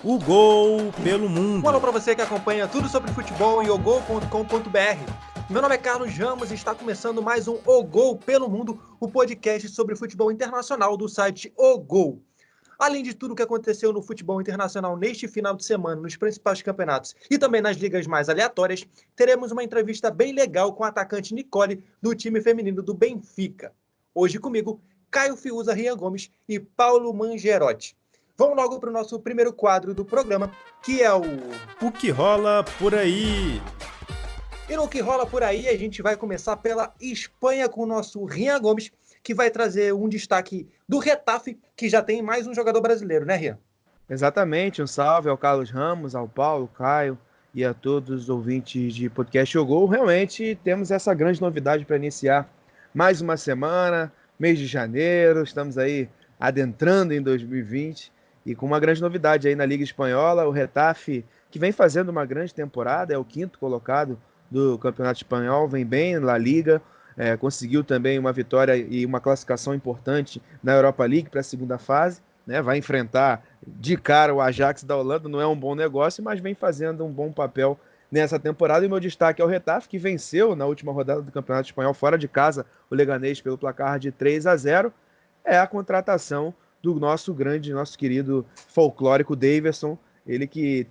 O Gol pelo Mundo. Um alô para você que acompanha tudo sobre futebol em ogol.com.br. Meu nome é Carlos Ramos e está começando mais um O Gol pelo Mundo, o podcast sobre futebol internacional do site O Gol. Além de tudo o que aconteceu no futebol internacional neste final de semana, nos principais campeonatos e também nas ligas mais aleatórias, teremos uma entrevista bem legal com a atacante Nicole, do time feminino do Benfica. Hoje comigo, Caio Fiuza Rian Gomes e Paulo Mangerotti. Vamos logo para o nosso primeiro quadro do programa, que é O que rola por aí? E no que rola por aí, a gente vai começar pela Espanha com o nosso Rian Gomes, que vai trazer um destaque do Getafe, que já tem mais um jogador brasileiro, né, Rian? Exatamente, um salve ao Carlos Ramos, ao Paulo, Caio e a todos os ouvintes de Podcast O Gol. Realmente temos essa grande novidade para iniciar mais uma semana, mês de janeiro, estamos aí adentrando em 2020 e com uma grande novidade aí na Liga Espanhola, o Getafe, que vem fazendo uma grande temporada, é o quinto colocado do Campeonato Espanhol, vem bem na Liga, conseguiu também uma vitória e uma classificação importante na Europa League para a segunda fase, né? Vai enfrentar de cara o Ajax da Holanda, não é um bom negócio, mas vem fazendo um bom papel nessa temporada. E o meu destaque é o Getafe, que venceu na última rodada do Campeonato Espanhol fora de casa o Leganés pelo placar de 3-0. É a contratação do nosso querido folclórico Daverson, ele que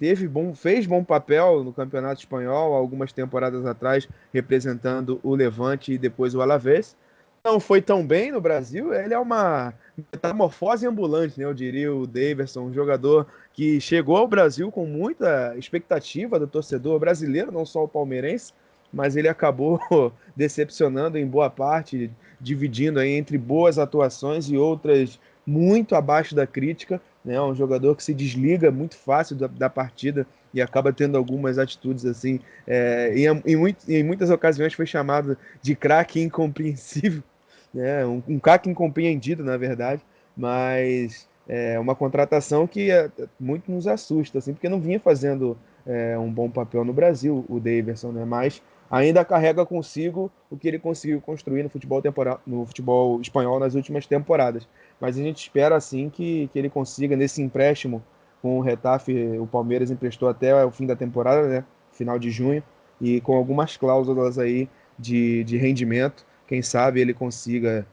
fez bom papel no Campeonato Espanhol algumas temporadas atrás, representando o Levante e depois o Alavés. Não foi tão bem no Brasil, ele é uma metamorfose ambulante, né? Eu diria o Daverson, um jogador que chegou ao Brasil com muita expectativa do torcedor brasileiro, não só o palmeirense, mas ele acabou decepcionando em boa parte, dividindo aí entre boas atuações e outras muito abaixo da crítica, né? Um jogador que se desliga muito fácil da partida e acaba tendo algumas atitudes assim, em muitas ocasiões foi chamado de craque incompreensível, né? Um craque incompreendido, na verdade, mas é uma contratação que muito nos assusta, assim, porque não vinha fazendo um bom papel no Brasil, o Daverson, né? Mas ainda carrega consigo o que ele conseguiu construir no futebol espanhol nas últimas temporadas. Mas a gente espera, assim, que ele consiga, nesse empréstimo com o Getafe, o Palmeiras emprestou até o fim da temporada, né? Final de junho, e com algumas cláusulas aí de rendimento, quem sabe ele consiga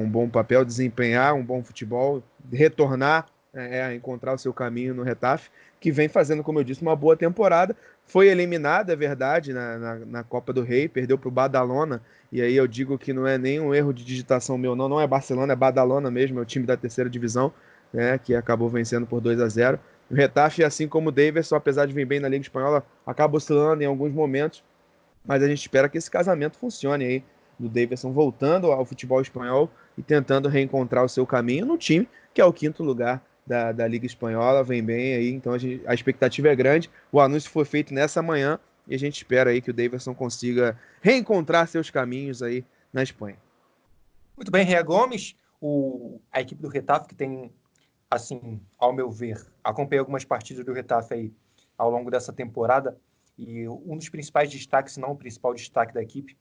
um bom papel, desempenhar um bom futebol, retornar a encontrar o seu caminho no Getafe, que vem fazendo, como eu disse, uma boa temporada. Foi eliminado, é verdade, na Copa do Rei, perdeu para o Badalona, e aí eu digo que não é nenhum erro de digitação meu, não é Barcelona, é Badalona mesmo, é o time da terceira divisão, né, que acabou vencendo por 2-0. O Getafe, assim como o Daverson, apesar de vir bem na Liga Espanhola, acaba oscilando em alguns momentos, mas a gente espera que esse casamento funcione aí, do Daverson voltando ao futebol espanhol e tentando reencontrar o seu caminho no time, que é o quinto lugar da Liga Espanhola, vem bem aí, então a expectativa é grande. O anúncio foi feito nessa manhã e a gente espera aí que o Daverson consiga reencontrar seus caminhos aí na Espanha. Muito bem, Rian Gomes, a equipe do Getafe, que tem, assim, ao meu ver, acompanhei algumas partidas do Getafe aí ao longo dessa temporada, e um dos principais destaques, se não o principal destaque da equipe,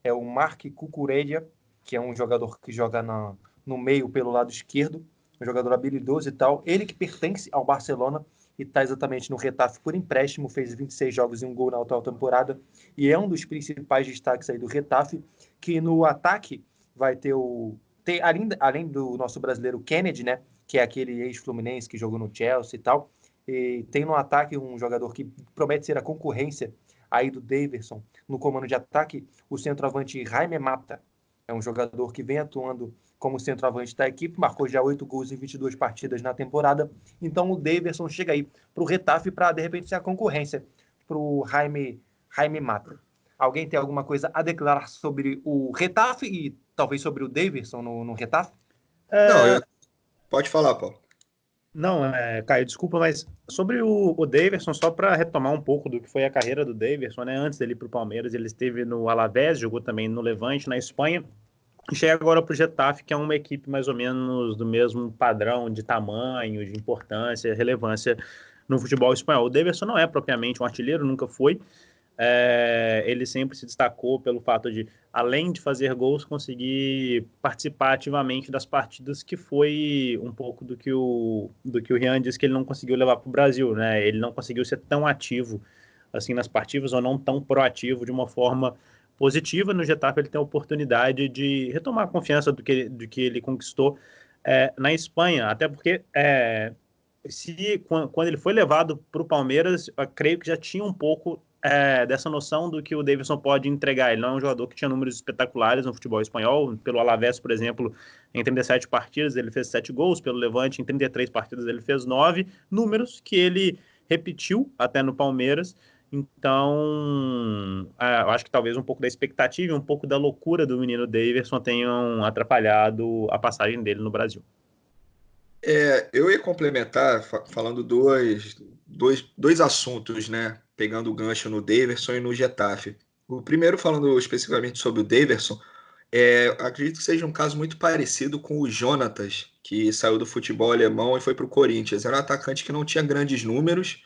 é o Marc Cucurella, que é um jogador que joga no meio pelo lado esquerdo, um jogador habilidoso e tal. Ele que pertence ao Barcelona e está exatamente no Getafe por empréstimo, fez 26 jogos e um gol na atual temporada, e é um dos principais destaques aí do Getafe, que no ataque vai ter além do nosso brasileiro Kennedy, né, que é aquele ex-fluminense que jogou no Chelsea e tal, e tem no ataque um jogador que promete ser a concorrência aí do Daverson no comando de ataque, o centroavante Jaime Mata. É um jogador que vem atuando como centroavante da equipe, marcou já 8 gols em 22 partidas na temporada. Então o Daverson chega aí para o Getafe para, de repente, ser a concorrência para o Jaime Mata. Alguém tem alguma coisa a declarar sobre o Getafe e talvez sobre o Daverson no Getafe? Não, pode falar, Paulo. Não, Caio, desculpa, mas sobre o Daverson, só para retomar um pouco do que foi a carreira do Daverson, né? Antes dele ir para o Palmeiras, ele esteve no Alavés, jogou também no Levante, na Espanha, e chega agora para o Getafe, que é uma equipe mais ou menos do mesmo padrão de tamanho, de importância, relevância no futebol espanhol. O Daverson não é propriamente um artilheiro, nunca foi, ele sempre se destacou pelo fato de, além de fazer gols, conseguir participar ativamente das partidas, que foi um pouco do que o Rian disse que ele não conseguiu levar para o Brasil, né? Ele não conseguiu ser tão ativo assim nas partidas, ou não tão proativo de uma forma positiva. No Getafe ele tem a oportunidade de retomar a confiança do que ele conquistou na Espanha, até porque quando ele foi levado para o Palmeiras, eu creio que já tinha um pouco dessa noção do que o Davidson pode entregar. Ele não é um jogador que tinha números espetaculares no futebol espanhol. Pelo Alavés, por exemplo, em 37 partidas ele fez 7 gols, pelo Levante em 33 partidas ele fez 9, números que ele repetiu até no Palmeiras. Então, eu acho que talvez um pouco da expectativa e um pouco da loucura do menino Davidson tenham atrapalhado a passagem dele no Brasil. Eu ia complementar falando dois assuntos, né? Pegando o gancho no Daverson e no Getafe. O primeiro, falando especificamente sobre o Daverson, acredito que seja um caso muito parecido com o Jonatas, que saiu do futebol alemão e foi para o Corinthians. Era um atacante que não tinha grandes números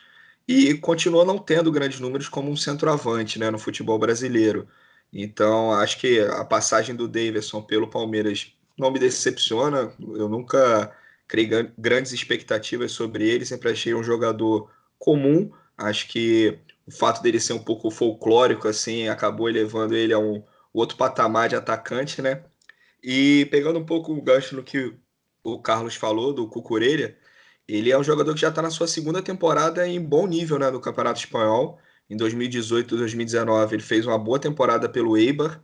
e continuou não tendo grandes números como um centroavante, né, no futebol brasileiro. Então, acho que a passagem do Daverson pelo Palmeiras não me decepciona. Eu nunca criei grandes expectativas sobre ele, sempre achei um jogador comum. Acho que o fato dele ser um pouco folclórico assim acabou elevando ele a um outro patamar de atacante, né? E pegando um pouco o gancho no que o Carlos falou do Cucurella, ele é um jogador que já está na sua segunda temporada em bom nível, né, no Campeonato Espanhol. Em 2018 e 2019 ele fez uma boa temporada pelo Eibar,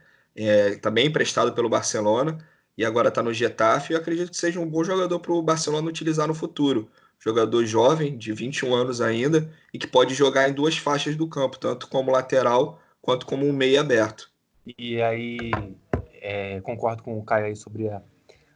também emprestado pelo Barcelona, e agora está no Getafe. Eu acredito que seja um bom jogador para o Barcelona utilizar no futuro. Jogador jovem, de 21 anos ainda, e que pode jogar em duas faixas do campo, tanto como lateral quanto como um meia aberto. E aí, concordo com o Caio aí sobre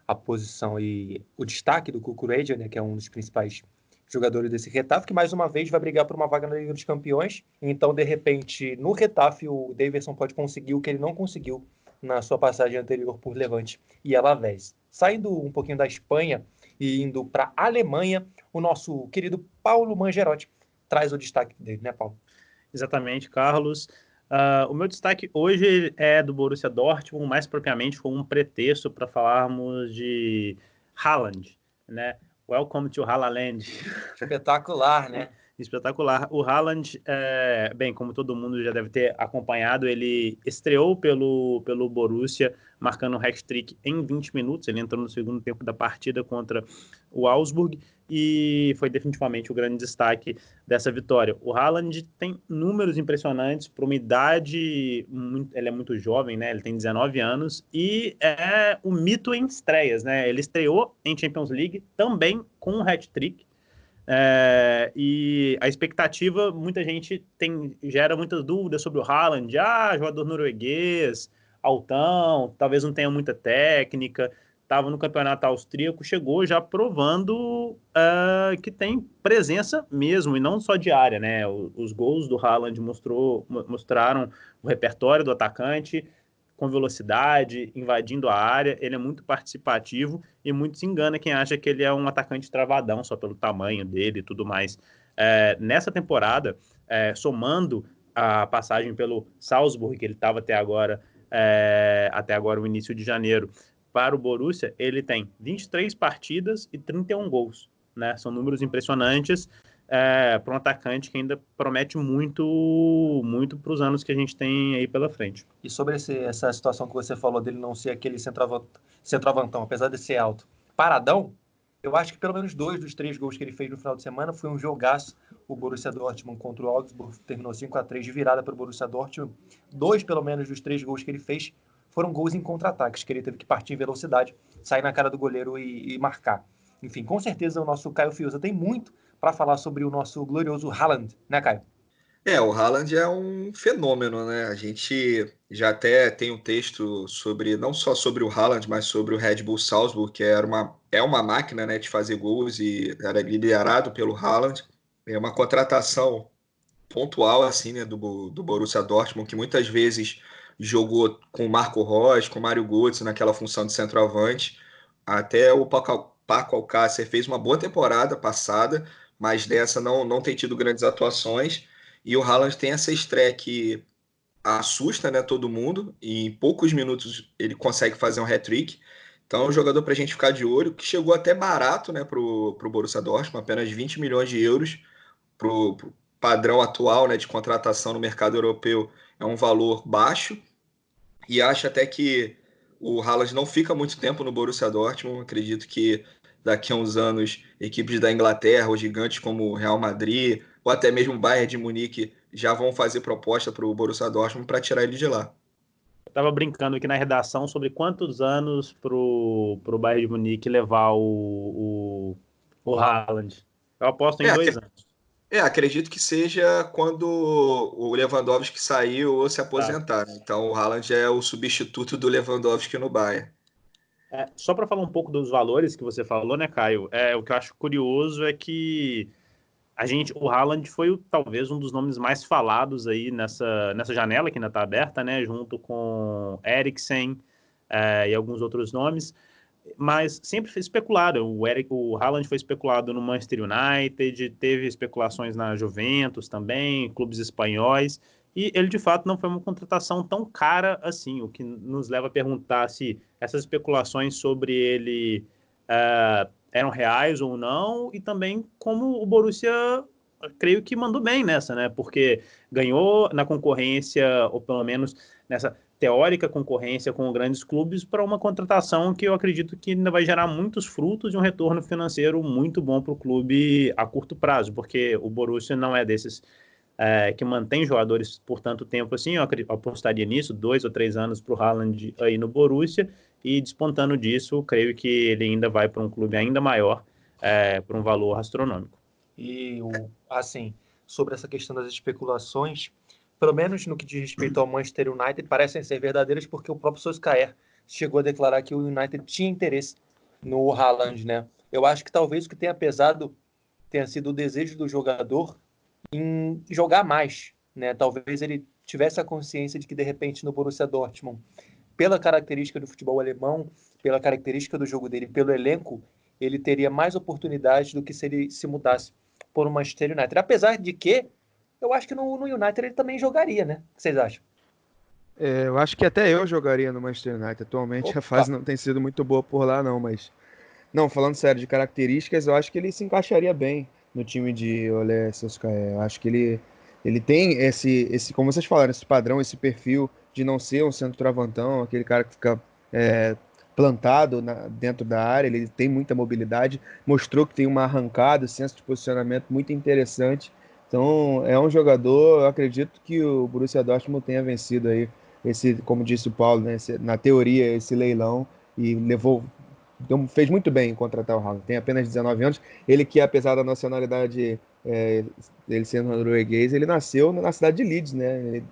a posição e o destaque do Cucurella, né, que é um dos principais jogadores desse Getafe, que mais uma vez vai brigar por uma vaga na Liga dos Campeões. Então, de repente, no Getafe, o Daverson pode conseguir o que ele não conseguiu na sua passagem anterior por Levante e Alavés. Saindo um pouquinho da Espanha e indo para a Alemanha, o nosso querido Paulo Mangerotti traz o destaque dele, né, Paulo? Exatamente, Carlos. O meu destaque hoje é do Borussia Dortmund, mais propriamente foi um pretexto para falarmos de Haaland, né? Welcome to Haaland. Espetacular, né? Espetacular. O Haaland, bem, como todo mundo já deve ter acompanhado, ele estreou pelo Borussia, marcando um hat-trick em 20 minutos. Ele entrou no segundo tempo da partida contra o Augsburg e foi definitivamente o grande destaque dessa vitória. O Haaland tem números impressionantes para uma idade, ele é muito jovem, né? Ele tem 19 anos e é um mito em estreias, né? Ele estreou em Champions League também com um hat-trick. E a expectativa, muita gente gera muitas dúvidas sobre o Haaland, jogador norueguês, altão, talvez não tenha muita técnica, estava no campeonato austríaco, chegou já provando que tem presença mesmo, e não só de área, né? Os gols do Haaland mostraram o repertório do atacante, com velocidade, invadindo a área, ele é muito participativo e muito se engana quem acha que ele é um atacante travadão só pelo tamanho dele e tudo mais. Nessa temporada, somando a passagem pelo Salzburg, que ele estava até agora o início de janeiro, para o Borussia, ele tem 23 partidas e 31 gols, né? São números impressionantes para um atacante que ainda promete muito, muito para os anos que a gente tem aí pela frente. E sobre essa situação que você falou dele não ser aquele centroavantão, apesar de ser alto, paradão, eu acho que pelo menos 2 dos 3 gols que ele fez no final de semana foi um jogaço. O Borussia Dortmund contra o Augsburg terminou 5-3 de virada para o Borussia Dortmund. 2, pelo menos, dos 3 gols que ele fez foram gols em contra-ataques, que ele teve que partir em velocidade, sair na cara do goleiro e marcar. Enfim, com certeza o nosso Caio Fiuza tem muito para falar sobre o nosso glorioso Haaland, né, Caio? O Haaland é um fenômeno, né? A gente já até tem um texto sobre, não só sobre o Haaland, mas sobre o Red Bull Salzburg, que é uma máquina, né, de fazer gols e era liderado pelo Haaland. É uma contratação pontual, assim, né, do Borussia Dortmund, que muitas vezes jogou com o Marco Reus, com o Mário Götze naquela função de centroavante. Até o Paco Alcácer fez uma boa temporada passada, mas dessa não tem tido grandes atuações. E o Haaland tem essa estreia que assusta, né, todo mundo, e em poucos minutos ele consegue fazer um hat-trick. Então é um jogador para a gente ficar de olho, que chegou até barato, né, para o Borussia Dortmund, apenas 20 milhões de euros para o padrão atual, né, de contratação no mercado europeu, é um valor baixo, e acho até que o Haaland não fica muito tempo no Borussia Dortmund. Acredito que daqui a uns anos equipes da Inglaterra, ou gigantes como o Real Madrid, ou até mesmo o Bayern de Munique, já vão fazer proposta para o Borussia Dortmund para tirar ele de lá. Eu estava brincando aqui na redação sobre quantos anos pro Bayern de Munique levar o Haaland. Eu aposto em 2 anos. Acredito que seja quando o Lewandowski saiu ou se aposentar. Então o Haaland é o substituto do Lewandowski no Bayern. Só para falar um pouco dos valores que você falou, né, Caio? O que eu acho curioso é que o Haaland foi talvez um dos nomes mais falados aí nessa janela que ainda está aberta, né? Junto com Eriksen e alguns outros nomes. Mas sempre foi especulado. O Haaland foi especulado no Manchester United, teve especulações na Juventus também, clubes espanhóis, e ele de fato não foi uma contratação tão cara assim, o que nos leva a perguntar se essas especulações sobre ele eram reais ou não, e também como o Borussia, creio que mandou bem nessa, né? Porque ganhou na concorrência, ou pelo menos nessa teórica concorrência com grandes clubes, para uma contratação que eu acredito que ainda vai gerar muitos frutos e um retorno financeiro muito bom para o clube a curto prazo, porque o Borussia não é desses que mantém jogadores por tanto tempo assim. Eu apostaria nisso, 2 ou 3 anos para o Haaland aí no Borussia, e despontando disso, creio que ele ainda vai para um clube ainda maior, por um valor astronômico. E, assim, sobre essa questão das especulações, pelo menos no que diz respeito ao Manchester United, parecem ser verdadeiras, porque o próprio Solskjaer chegou a declarar que o United tinha interesse no Haaland, né? Eu acho que talvez o que tenha pesado tenha sido o desejo do jogador em jogar mais, né? Talvez ele tivesse a consciência de que, de repente, no Borussia Dortmund, pela característica do futebol alemão, pela característica do jogo dele, pelo elenco, ele teria mais oportunidades do que se ele se mudasse por um Manchester United. Apesar de que, eu acho que no United ele também jogaria, né? O que vocês acham? Eu acho que até eu jogaria no Manchester United. Atualmente Opa! a fase não tem sido muito boa por lá, não, mas... Não, falando sério de características, eu acho que ele se encaixaria bem no time de Ole Solskjaer. Eu acho que ele tem como vocês falaram, esse padrão, esse perfil de não ser um centroavantão, aquele cara que fica plantado dentro da área. Ele tem muita mobilidade, mostrou que tem uma arrancada, senso de posicionamento muito interessante. Então, é um jogador, eu acredito que o Borussia Dortmund tenha vencido aí como disse o Paulo, né, na teoria, esse leilão, e fez muito bem em contratar o Haaland. Tem apenas 19 anos. Ele que, apesar da nacionalidade ele sendo norueguês, ele nasceu na cidade de Leeds, né?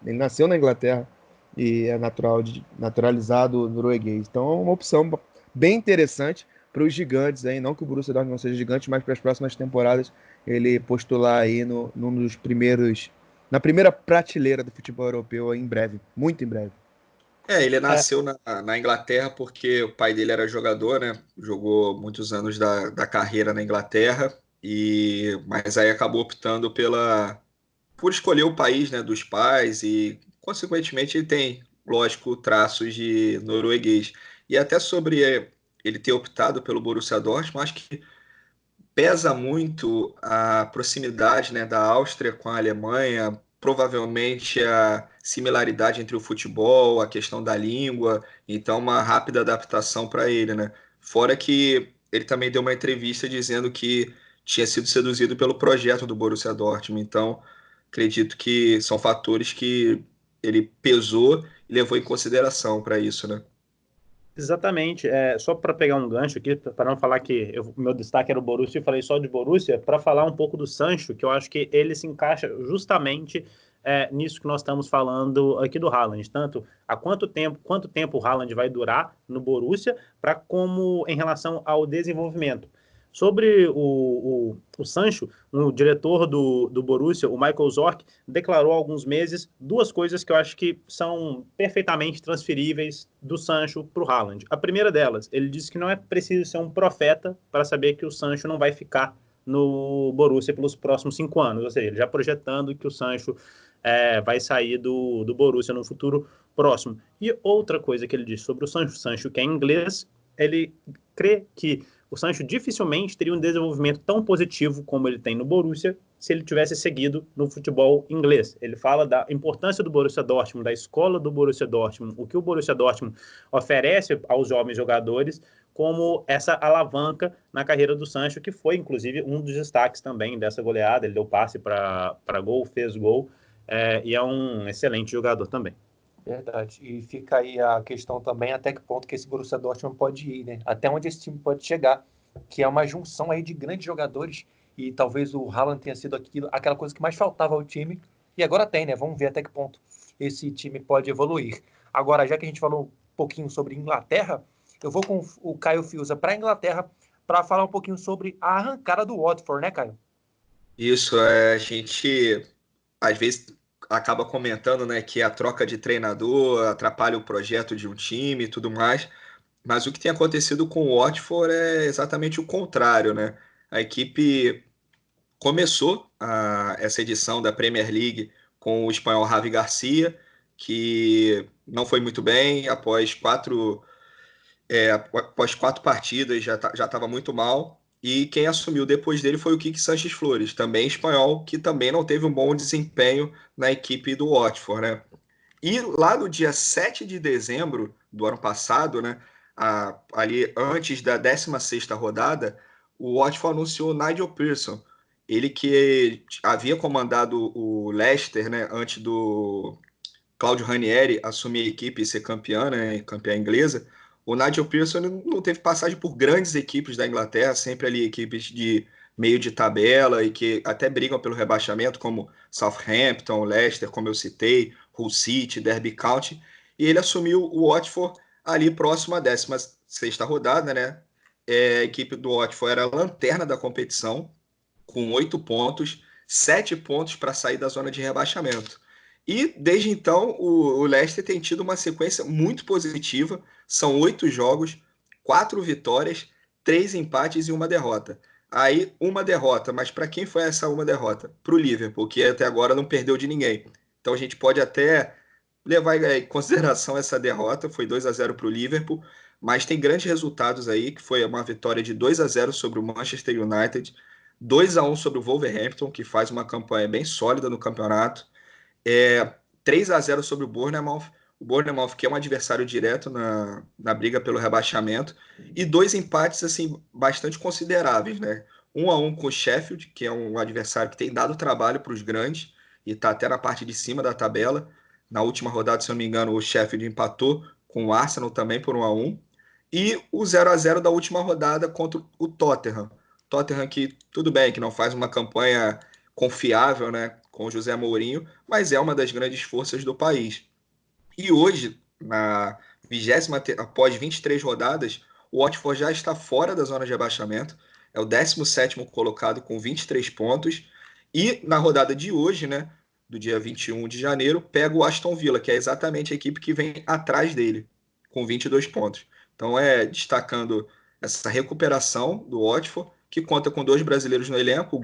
Ele nasceu na Inglaterra e é naturalizado norueguês. Então é uma opção bem interessante para os gigantes aí. Não que o Borussia Dortmund não seja gigante, mas para as próximas temporadas ele postular aí num dos primeiros, na primeira prateleira do futebol europeu em breve, muito em breve. Ele nasceu na Inglaterra porque o pai dele era jogador, né? Jogou muitos anos da carreira na Inglaterra, mas aí acabou optando por escolher o país, né, dos pais, e consequentemente ele tem, lógico, traços de norueguês. E até sobre ele ter optado pelo Borussia Dortmund, acho que pesa muito a proximidade, né, da Áustria com a Alemanha, provavelmente a similaridade entre o futebol, a questão da língua, então uma rápida adaptação para ele, né? Fora que ele também deu uma entrevista dizendo que tinha sido seduzido pelo projeto do Borussia Dortmund, então acredito que são fatores que ele pesou e levou em consideração para isso, né? Exatamente. Só para pegar um gancho aqui, para não falar que meu destaque era o Borussia, eu falei só de Borussia, para falar um pouco do Sancho, que eu acho que ele se encaixa justamente nisso que nós estamos falando aqui do Haaland. Tanto há quanto tempo o Haaland vai durar no Borussia, para como em relação ao desenvolvimento. Sobre o Sancho, o diretor do Borussia, o Michael Zorc, declarou há alguns meses 2 coisas que eu acho que são perfeitamente transferíveis do Sancho para o Haaland. A primeira delas, ele disse que não é preciso ser um profeta para saber que o Sancho não vai ficar no Borussia pelos próximos 5 anos, ou seja, ele já projetando que o Sancho vai sair do Borussia no futuro próximo. E outra coisa que ele disse sobre o Sancho que é inglês, ele crê que o Sancho dificilmente teria um desenvolvimento tão positivo como ele tem no Borussia se ele tivesse seguido no futebol inglês. Ele fala da importância do Borussia Dortmund, da escola do Borussia Dortmund, o que o Borussia Dortmund oferece aos jovens jogadores como essa alavanca na carreira do Sancho, que foi, inclusive, um dos destaques também dessa goleada. Ele deu passe para gol, fez gol, e é um excelente jogador também. Verdade. E fica aí a questão também até que ponto que esse Borussia Dortmund pode ir, né? Até onde esse time pode chegar, que é uma junção aí de grandes jogadores, e talvez o Haaland tenha sido aquela coisa que mais faltava ao time, e agora tem, né? Vamos ver até que ponto esse time pode evoluir. Agora, já que a gente falou um pouquinho sobre Inglaterra, eu vou com o Caio Fiuza para a Inglaterra para falar um pouquinho sobre a arrancada do Watford, né, Caio? Isso, a gente às vezes acaba comentando, né, que a troca de treinador atrapalha o projeto de um time e tudo mais, mas o que tem acontecido com o Watford é exatamente o contrário, né? A equipe começou essa edição da Premier League com o espanhol Javi Garcia, que não foi muito bem, após quatro partidas já estava muito mal. E quem assumiu depois dele foi o Quique Sanches Flores, também espanhol, que também não teve um bom desempenho na equipe do Watford, né? E lá no dia 7 de dezembro do ano passado, né, ali antes da 16ª rodada, o Watford anunciou Nigel Pearson, ele que havia comandado o Leicester, né, antes do Claudio Ranieri assumir a equipe e ser campeã, né, campeã inglesa. O Nigel Pearson não teve passagem por grandes equipes da Inglaterra, sempre ali equipes de meio de tabela e que até brigam pelo rebaixamento, como Southampton, Leicester, como eu citei, Hull City, Derby County, e ele assumiu o Watford ali próximo à 16ª rodada, né? A equipe do Watford era a lanterna da competição, com 8 pontos, 7 pontos para sair da zona de rebaixamento. E desde então o Leicester tem tido uma sequência muito positiva, são 8 jogos, 4 vitórias, 3 empates e 1 derrota. Aí, uma derrota, mas para quem foi essa uma derrota? Para o Liverpool, que até agora não perdeu de ninguém. Então a gente pode até levar em consideração essa derrota, foi 2-0 para o Liverpool, mas tem grandes resultados aí, que foi uma vitória de 2-0 sobre o Manchester United, 2-1 sobre o Wolverhampton, que faz uma campanha bem sólida no campeonato, 3-0 sobre o Bournemouth, que é um adversário direto na briga pelo rebaixamento, e 2 empates assim bastante consideráveis, né? 1-1 com o Sheffield, que é um adversário que tem dado trabalho para os grandes e está até na parte de cima da tabela. Na última rodada, se eu não me engano, o Sheffield empatou com o Arsenal também por 1-1. E o 0-0 da última rodada contra o Tottenham. Tottenham que, tudo bem, que não faz uma campanha confiável, né, com o José Mourinho, mas é uma das grandes forças do país. E hoje, após 23 rodadas, o Watford já está fora da zona de rebaixamento, é o 17º colocado com 23 pontos, e na rodada de hoje, né, do dia 21 de janeiro, pega o Aston Villa, que é exatamente a equipe que vem atrás dele, com 22 pontos. Então destacando essa recuperação do Watford, que conta com 2 brasileiros no elenco, o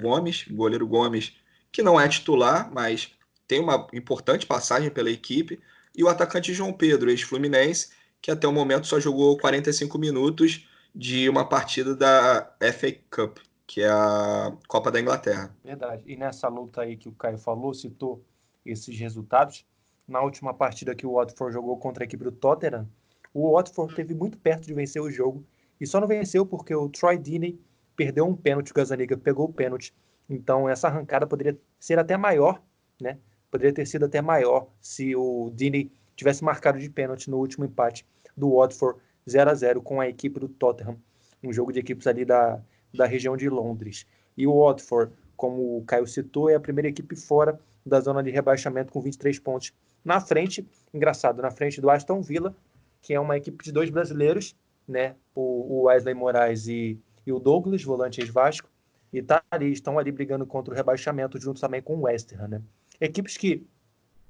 goleiro Gomes, que não é titular, mas tem uma importante passagem pela equipe, e o atacante João Pedro, ex-Fluminense, que até o momento só jogou 45 minutos de uma partida da FA Cup, que é a Copa da Inglaterra. Verdade. E nessa luta aí que o Caio falou, citou esses resultados, na última partida que o Watford jogou contra a equipe do Tottenham, o Watford teve muito perto de vencer o jogo, e só não venceu porque o Troy Deeney perdeu um pênalti, o Gazzaniga pegou o pênalti. Então essa arrancada poderia ser até maior, né? Poderia ter sido até maior se o Deeney tivesse marcado de pênalti no último empate do Watford 0-0 com a equipe do Tottenham, um jogo de equipes ali da região de Londres. E o Watford, como o Caio citou, é a primeira equipe fora da zona de rebaixamento com 23 pontos. Na frente, engraçado, na frente do Aston Villa, que é uma equipe de 2 brasileiros, né? O Wesley Moraes e o Douglas, volante ex-Vasco, e estão ali brigando contra o rebaixamento, junto também com o West Ham, né? Equipes que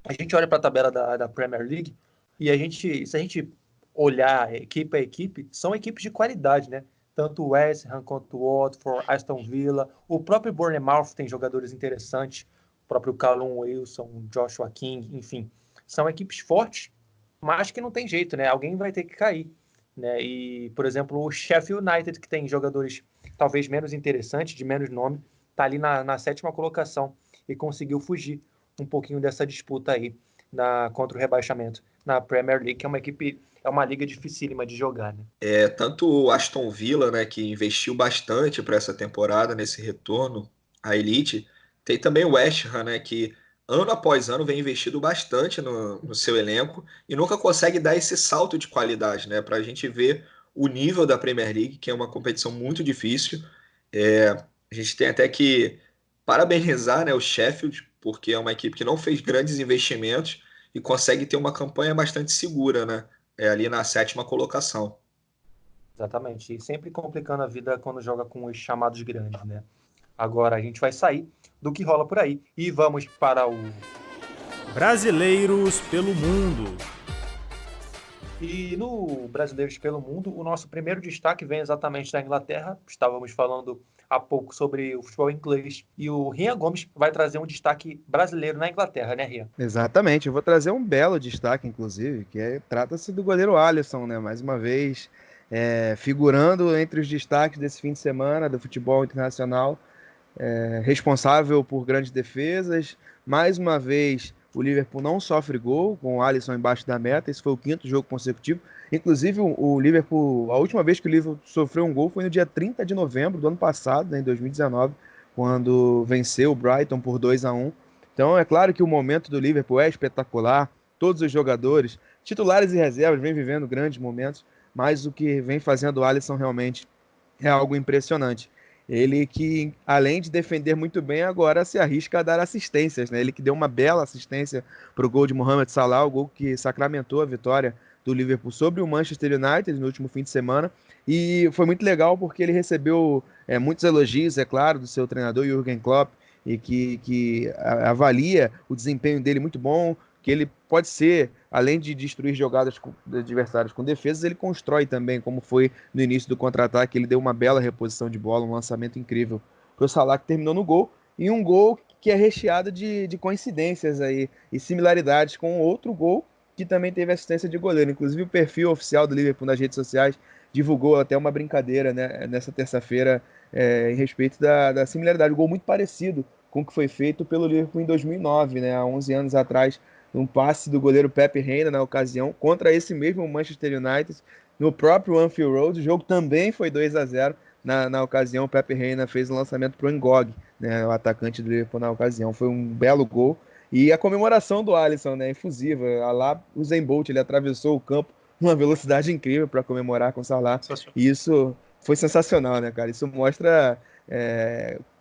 a gente olha para a tabela da Premier League e se a gente olhar equipe a equipe, são equipes de qualidade, né? tanto o West Ham quanto o Watford, Aston Villa, o próprio Bournemouth tem jogadores interessantes, o próprio Callum Wilson, Joshua King, enfim, são equipes fortes, mas que não tem jeito, né? Alguém vai ter que cair, né? E, por exemplo, o Sheffield United, que tem jogadores talvez menos interessantes, de menos nome, está ali na 7ª colocação e conseguiu fugir um pouquinho dessa disputa aí contra o rebaixamento na Premier League, que é uma liga dificílima de jogar, né? Tanto o Aston Villa, né, que investiu bastante para essa temporada, nesse retorno à elite, tem também o West Ham, né, que ano após ano vem investido bastante no seu elenco e nunca consegue dar esse salto de qualidade, né, para a gente ver o nível da Premier League, que é uma competição muito difícil. A gente tem até que parabenizar, né, o Sheffield, porque é uma equipe que não fez grandes investimentos e consegue ter uma campanha bastante segura, né, ali na 7ª colocação. Exatamente. E sempre complicando a vida quando joga com os chamados grandes, né? Agora a gente vai sair do que rola por aí e vamos para o Brasileiros pelo Mundo. E no Brasileiros pelo Mundo, o nosso primeiro destaque vem exatamente da Inglaterra. Estávamos falando há pouco sobre o futebol inglês e o Rian Gomes vai trazer um destaque brasileiro na Inglaterra, né, Rian? Exatamente, eu vou trazer um belo destaque, inclusive, trata-se do goleiro Alisson, né? Mais uma vez, figurando entre os destaques desse fim de semana do futebol internacional, responsável por grandes defesas. Mais uma vez, o Liverpool não sofre gol, com o Alisson embaixo da meta. Esse foi o 5º jogo consecutivo. Inclusive, o Liverpool, a última vez que o Liverpool sofreu um gol foi no dia 30 de novembro do ano passado, né, em 2019, quando venceu o Brighton por 2-1. Então, é claro que o momento do Liverpool é espetacular. Todos os jogadores, titulares e reservas, vêm vivendo grandes momentos, mas o que vem fazendo o Alisson realmente é algo impressionante. Ele que, além de defender muito bem, agora se arrisca a dar assistências, né? Ele que deu uma bela assistência para o gol de Mohamed Salah, o gol que sacramentou a vitória do Liverpool sobre o Manchester United no último fim de semana. E foi muito legal porque ele recebeu muitos elogios, é claro, do seu treinador Jürgen Klopp, e que avalia o desempenho dele muito bom, que ele pode ser, além de destruir jogadas de adversários com defesas, ele constrói também, como foi no início do contra-ataque. Ele deu uma bela reposição de bola, um lançamento incrível para o Salah, que terminou no gol, e um gol que é recheado de coincidências aí e similaridades com outro gol que também teve assistência de goleiro. Inclusive o perfil oficial do Liverpool nas redes sociais divulgou até uma brincadeira, né, nessa terça-feira, em respeito da similaridade. Um gol muito parecido com o que foi feito pelo Liverpool em 2009, né, há 11 anos atrás, um passe do goleiro Pepe Reina na ocasião, contra esse mesmo Manchester United, no próprio Anfield Road. O jogo também foi 2-0. Na ocasião, o Pepe Reina fez o lançamento para o Ngog, né, o atacante do Liverpool na ocasião. Foi um belo gol. E a comemoração do Alisson, né, efusiva. Lá o Usain Bolt, ele atravessou o campo numa velocidade incrível para comemorar com o Salah. E isso foi sensacional, né, cara? Isso mostra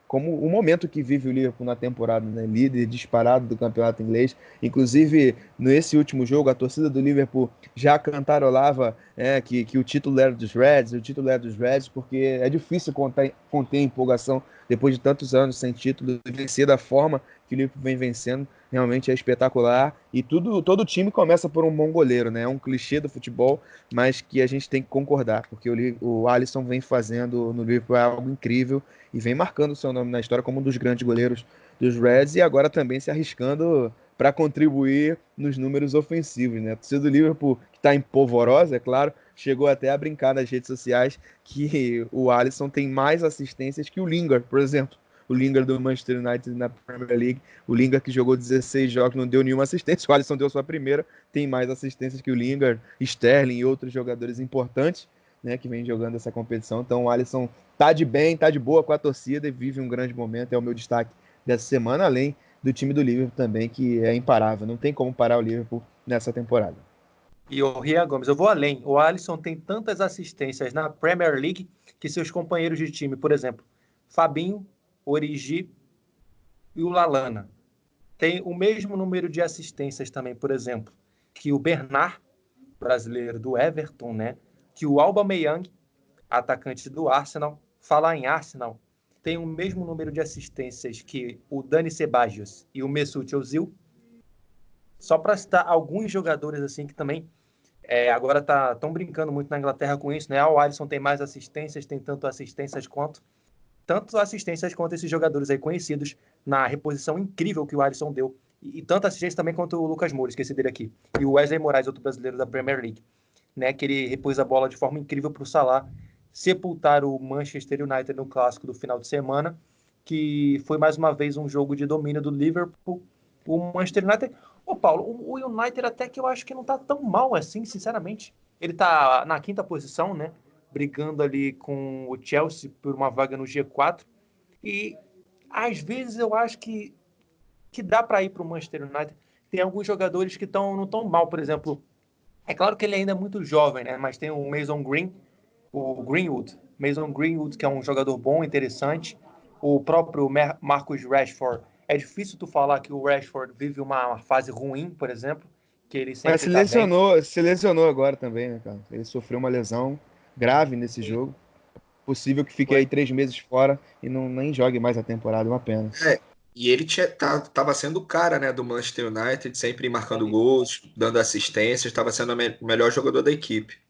como o momento que vive o Liverpool na temporada, né? Líder disparado do campeonato inglês. Inclusive, nesse último jogo, a torcida do Liverpool já cantarolava que o título era dos Reds, porque é difícil conter empolgação depois de tantos anos sem título, e vencer da forma que o Liverpool vem vencendo, realmente é espetacular. E todo time começa por um bom goleiro, né? É um clichê do futebol, mas que a gente tem que concordar, porque o Alisson vem fazendo no Liverpool algo incrível e vem marcando o seu nome na história como um dos grandes goleiros dos Reds, e agora também se arriscando para contribuir nos números ofensivos, né? A torcida do Liverpool, que está em polvorosa, é claro, chegou até a brincar nas redes sociais que o Alisson tem mais assistências que o Lingard, por exemplo. O Lingard do Manchester United na Premier League, o Lingard que jogou 16 jogos, não deu nenhuma assistência, o Alisson deu sua primeira, tem mais assistências que o Lingard, Sterling e outros jogadores importantes, né, que vem jogando essa competição. Então o Alisson tá de bem, tá de boa com a torcida e vive um grande momento, é o meu destaque dessa semana, além do time do Liverpool também, que é imparável, não tem como parar o Liverpool nessa temporada. E o Rian Gomes, eu vou além. O Alisson tem tantas assistências na Premier League que seus companheiros de time, por exemplo, Fabinho, Origi e o Lallana, tem o mesmo número de assistências também, por exemplo, que o Bernard, brasileiro do Everton, né? Que o Aubameyang, atacante do Arsenal. Falar em Arsenal, tem o mesmo número de assistências que o Dani Ceballos e o Mesut Ozil. Só para citar alguns jogadores assim que também Agora estão brincando muito na Inglaterra com isso, né? O Alisson tem mais assistências, tem tanto assistências quanto esses jogadores aí conhecidos na reposição incrível que o Alisson deu. E tanto assistência também quanto o Lucas Moura, esqueci dele aqui. E o Wesley Moraes, outro brasileiro da Premier League, né? Que ele repôs a bola de forma incrível para o Salah sepultar o Manchester United no clássico do final de semana, que foi mais uma vez um jogo de domínio do Liverpool. O Manchester United... Paulo, o United até que eu acho que não tá tão mal assim, sinceramente. Ele tá na 5ª posição, né? Brigando ali com o Chelsea por uma vaga no G4. E às vezes eu acho que dá para ir para o Manchester United. Tem alguns jogadores que não tão mal, por exemplo. É claro que ele ainda é muito jovem, né? Mas tem o Mason Greenwood, que é um jogador bom, interessante. O próprio Marcus Rashford. É difícil tu falar que o Rashford vive uma fase ruim, por exemplo, que ele sempre se lesionou agora também, né, cara? Ele sofreu uma lesão grave nesse jogo. Possível que fique aí 3 meses fora e nem jogue mais a temporada, uma pena. E ele tava sendo o cara, né, do Manchester United, sempre marcando gols, dando assistências, estava sendo o melhor jogador da equipe.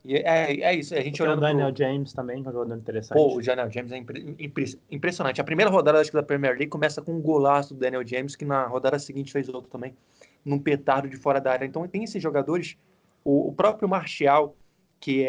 E é isso, a gente olhando o Daniel James também, que é um jogador interessante. O Daniel James é impressionante. A primeira rodada, acho que da Premier League, começa com um golaço do Daniel James, que na rodada seguinte fez outro também, num petardo de fora da área. Então tem esses jogadores, o próprio Martial, que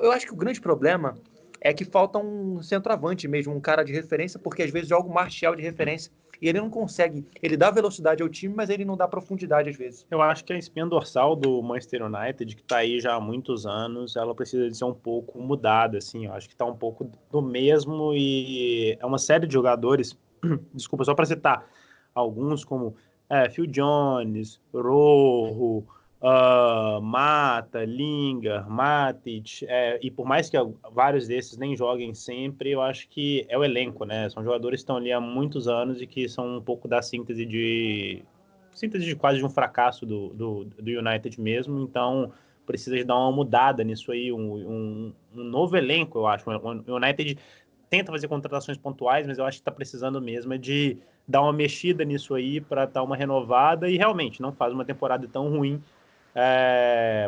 eu acho que o grande problema é que falta um centroavante mesmo, um cara de referência, porque às vezes joga o Martial de referência e ele não consegue. Ele dá velocidade ao time, mas ele não dá profundidade às vezes. Eu acho que a espinha dorsal do Manchester United, que está aí já há muitos anos, ela precisa de ser um pouco mudada, assim. Eu acho que está um pouco do mesmo e é uma série de jogadores, desculpa, só para citar alguns como Phil Jones, Rojo, Mata, Lingard, Matic, e por mais que vários desses nem joguem sempre, eu acho que é o elenco, né? São jogadores que estão ali há muitos anos e que são um pouco da síntese de quase de um fracasso do United mesmo, então precisa de dar uma mudada nisso aí, um novo elenco, eu acho. O United tenta fazer contratações pontuais, mas eu acho que está precisando mesmo de dar uma mexida nisso aí para dar uma renovada e realmente não faz uma temporada tão ruim.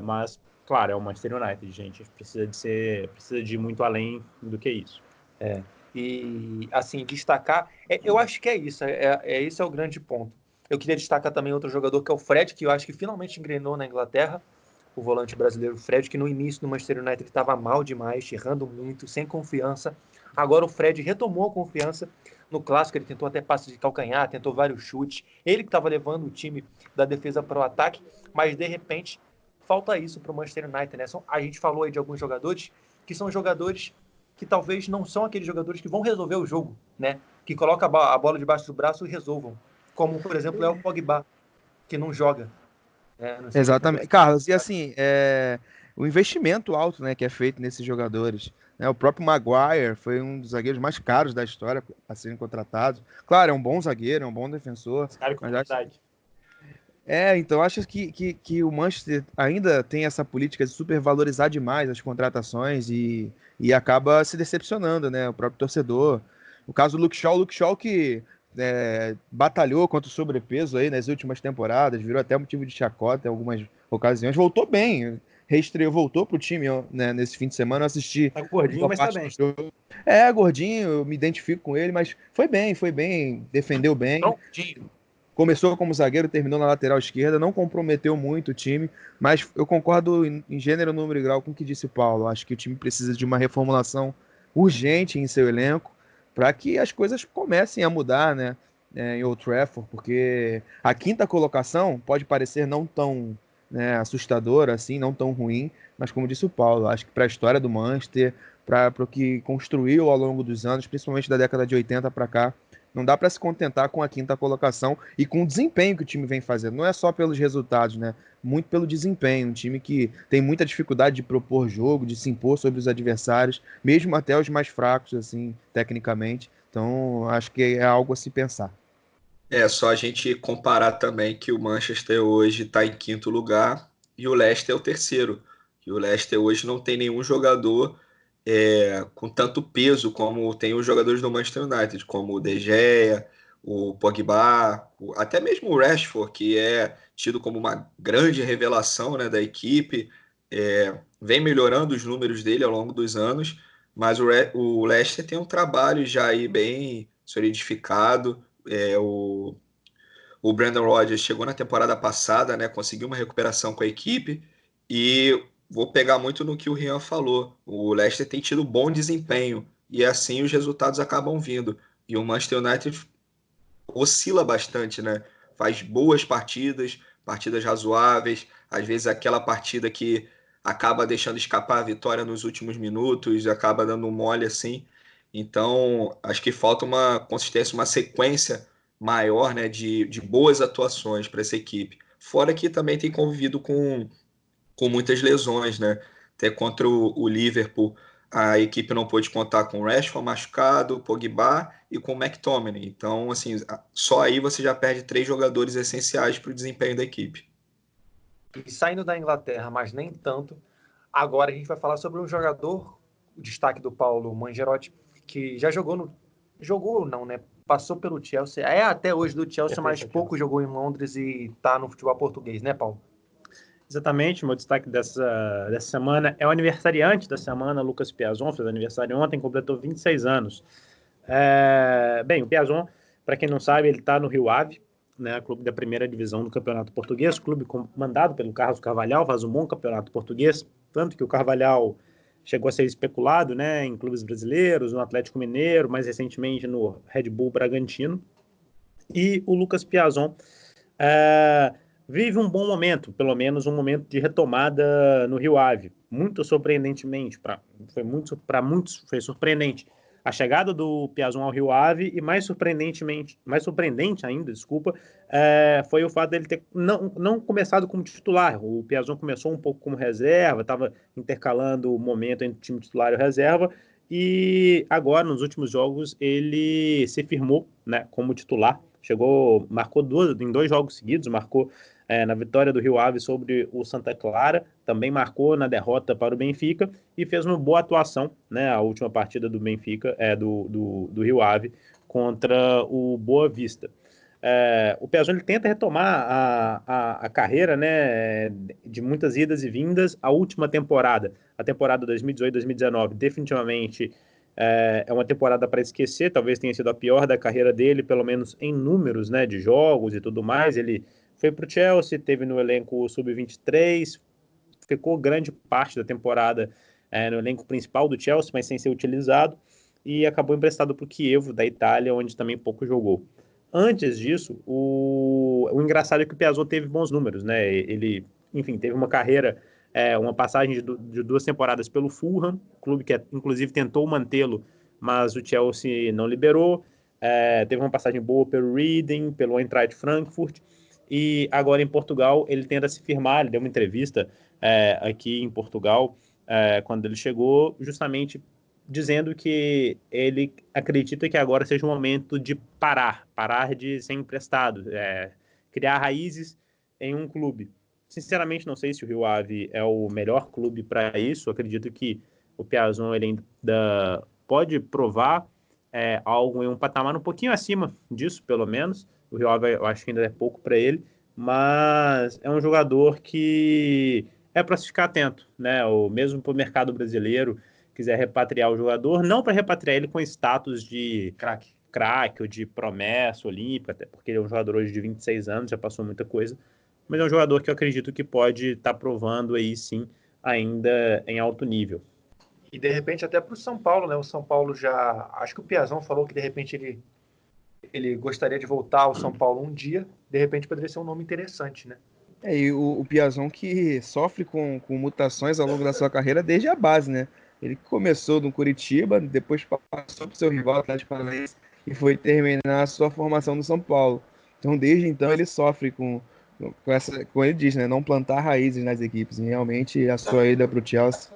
Mas, claro, é o Manchester United, gente. Precisa de ir muito além do que isso. E, assim, destacar... eu acho que é isso. Esse é o grande ponto. Eu queria destacar também outro jogador, que é o Fred, que eu acho que finalmente engrenou na Inglaterra. O volante brasileiro Fred, que no início do Manchester United estava mal demais, errando muito, sem confiança. Agora o Fred retomou a confiança. No clássico ele tentou até passe de calcanhar, tentou vários chutes. Ele que estava levando o time da defesa para o ataque, mas de repente falta isso para o Manchester United, né? A gente falou aí de alguns jogadores que são jogadores que talvez não são aqueles jogadores que vão resolver o jogo, né? Que colocam a bola debaixo do braço e resolvam. Como, por exemplo, é o Pogba, que não joga. Exatamente. Carlos, e assim, o investimento alto, né, que é feito nesses jogadores. Né? O próprio Maguire foi um dos zagueiros mais caros da história a serem contratados. Claro, é um bom zagueiro, é um bom defensor. Então acho que o Manchester ainda tem essa política de supervalorizar demais as contratações e acaba se decepcionando, né? O próprio torcedor. O caso do Luke Shaw que batalhou contra o sobrepeso aí nas últimas temporadas, virou até motivo de chacota em algumas ocasiões, voltou bem, voltou pro time, né, nesse fim de semana, eu assisti. Tá gordinho, mas tá bem. Gordinho, eu me identifico com ele, mas foi bem, defendeu bem. Prontinho. Começou como zagueiro, terminou na lateral esquerda, não comprometeu muito o time, mas eu concordo em gênero, número e grau com o que disse o Paulo. Acho que o time precisa de uma reformulação urgente em seu elenco para que as coisas comecem a mudar, né, em Old Trafford, porque a 5ª colocação pode parecer não tão, né, assustadora assim, não tão ruim, mas como disse o Paulo, acho que para a história do Manchester, para o que construiu ao longo dos anos, principalmente da década de 80 para cá, não dá para se contentar com a 5ª colocação e com o desempenho que o time vem fazendo. Não é só pelos resultados, né? Muito pelo desempenho. Um time que tem muita dificuldade de propor jogo, de se impor sobre os adversários, mesmo até os mais fracos, assim, tecnicamente. Então, acho que é algo a se pensar. Só a gente comparar também que o Manchester hoje está em 5º lugar e o Leicester é o 3º. E o Leicester hoje não tem nenhum jogador com tanto peso como tem os jogadores do Manchester United, como o De Gea, o Pogba, até mesmo o Rashford, que é tido como uma grande revelação, né, da equipe, vem melhorando os números dele ao longo dos anos, mas o Leicester tem um trabalho já aí bem solidificado. O Brandon Rodgers chegou na temporada passada, né, conseguiu uma recuperação com a equipe, e vou pegar muito no que o Rian falou. O Leicester tem tido bom desempenho, e assim os resultados acabam vindo. E o Manchester United oscila bastante, né? Faz boas partidas, partidas razoáveis, às vezes aquela partida que acaba deixando escapar a vitória nos últimos minutos, acaba dando um mole assim. Então, acho que falta uma consistência, uma sequência maior, né, de boas atuações para essa equipe. Fora que também tem convivido com muitas lesões, né? Até contra o Liverpool, a equipe não pôde contar com o Rashford machucado, o Pogba e com o McTominay. Então, assim, só aí você já perde 3 jogadores essenciais para o desempenho da equipe. E saindo da Inglaterra, mas nem tanto, agora a gente vai falar sobre um jogador, o destaque do Paulo Mangiarotti, que já jogou não, né? Passou pelo Chelsea, é até hoje do Chelsea, mas pouco jogou em Londres e está no futebol português, né, Paulo? Exatamente, o meu destaque dessa semana é o aniversariante da semana, Lucas Piazon, fez aniversário ontem, completou 26 anos. Bem, o Piazon, para quem não sabe, ele está no Rio Ave, né, clube da primeira divisão do Campeonato Português, clube comandado pelo Carlos Carvalhal, faz um bom campeonato português, tanto que o Carvalhal chegou a ser especulado, né, em clubes brasileiros, no Atlético Mineiro, mais recentemente no Red Bull Bragantino. E o Lucas Piazon vive um bom momento, pelo menos um momento de retomada no Rio Ave. Muito surpreendentemente, para muitos foi surpreendente a chegada do Piazon ao Rio Ave, e mais surpreendente ainda, foi o fato dele ter não começado como titular. O Piazon começou um pouco como reserva, estava intercalando o momento entre o time titular e o reserva, e agora, nos últimos jogos, ele se firmou, né, como titular. Marcou em 2 jogos seguidos, marcou na vitória do Rio Ave sobre o Santa Clara, também marcou na derrota para o Benfica e fez uma boa atuação, né, a última partida do Benfica, do Rio Ave, contra o Boa Vista. O Piazon ele tenta retomar a carreira, né, de muitas idas e vindas. A última temporada, a temporada 2018-2019, definitivamente é uma temporada para esquecer, talvez tenha sido a pior da carreira dele, pelo menos em números, né, de jogos e tudo mais. Ele foi para o Chelsea, teve no elenco sub-23, ficou grande parte da temporada no elenco principal do Chelsea, mas sem ser utilizado, e acabou emprestado para o Chievo, da Itália, onde também pouco jogou. Antes disso, o engraçado é que o Piazon teve bons números, né? Ele, enfim, teve uma carreira, uma passagem de 2 temporadas pelo Fulham, clube que inclusive tentou mantê-lo, mas o Chelsea não liberou. Teve uma passagem boa pelo Reading, pelo Eintracht Frankfurt, e agora em Portugal ele tenta se firmar. Ele deu uma entrevista aqui em Portugal quando ele chegou, justamente dizendo que ele acredita que agora seja o momento de parar de ser emprestado, criar raízes em um clube. Sinceramente, não sei se o Rio Ave é o melhor clube para isso. Eu acredito que o Piazon ele ainda pode provar algo em um patamar um pouquinho acima disso, pelo menos. O Rio Ave eu acho que ainda é pouco para ele, mas é um jogador que é para se ficar atento, né? Ou mesmo para o mercado brasileiro quiser repatriar o jogador, não para repatriar ele com status de craque ou de promessa olímpica, até porque ele é um jogador hoje de 26 anos, já passou muita coisa, mas é um jogador que eu acredito que pode estar provando aí sim, ainda em alto nível. E de repente até para o São Paulo, né? O São Paulo já... Acho que o Piazon falou que de repente ele gostaria de voltar ao São Paulo um dia. De repente poderia ser um nome interessante, né? E o Piazon que sofre com mutações ao longo da sua carreira desde a base, né? Ele começou no Curitiba, depois passou para o seu rival Atlético Paranaense e foi terminar a sua formação no São Paulo. Então, desde então, ele sofre como ele diz, né? Não plantar raízes nas equipes. E realmente, a sua ida para o Chelsea,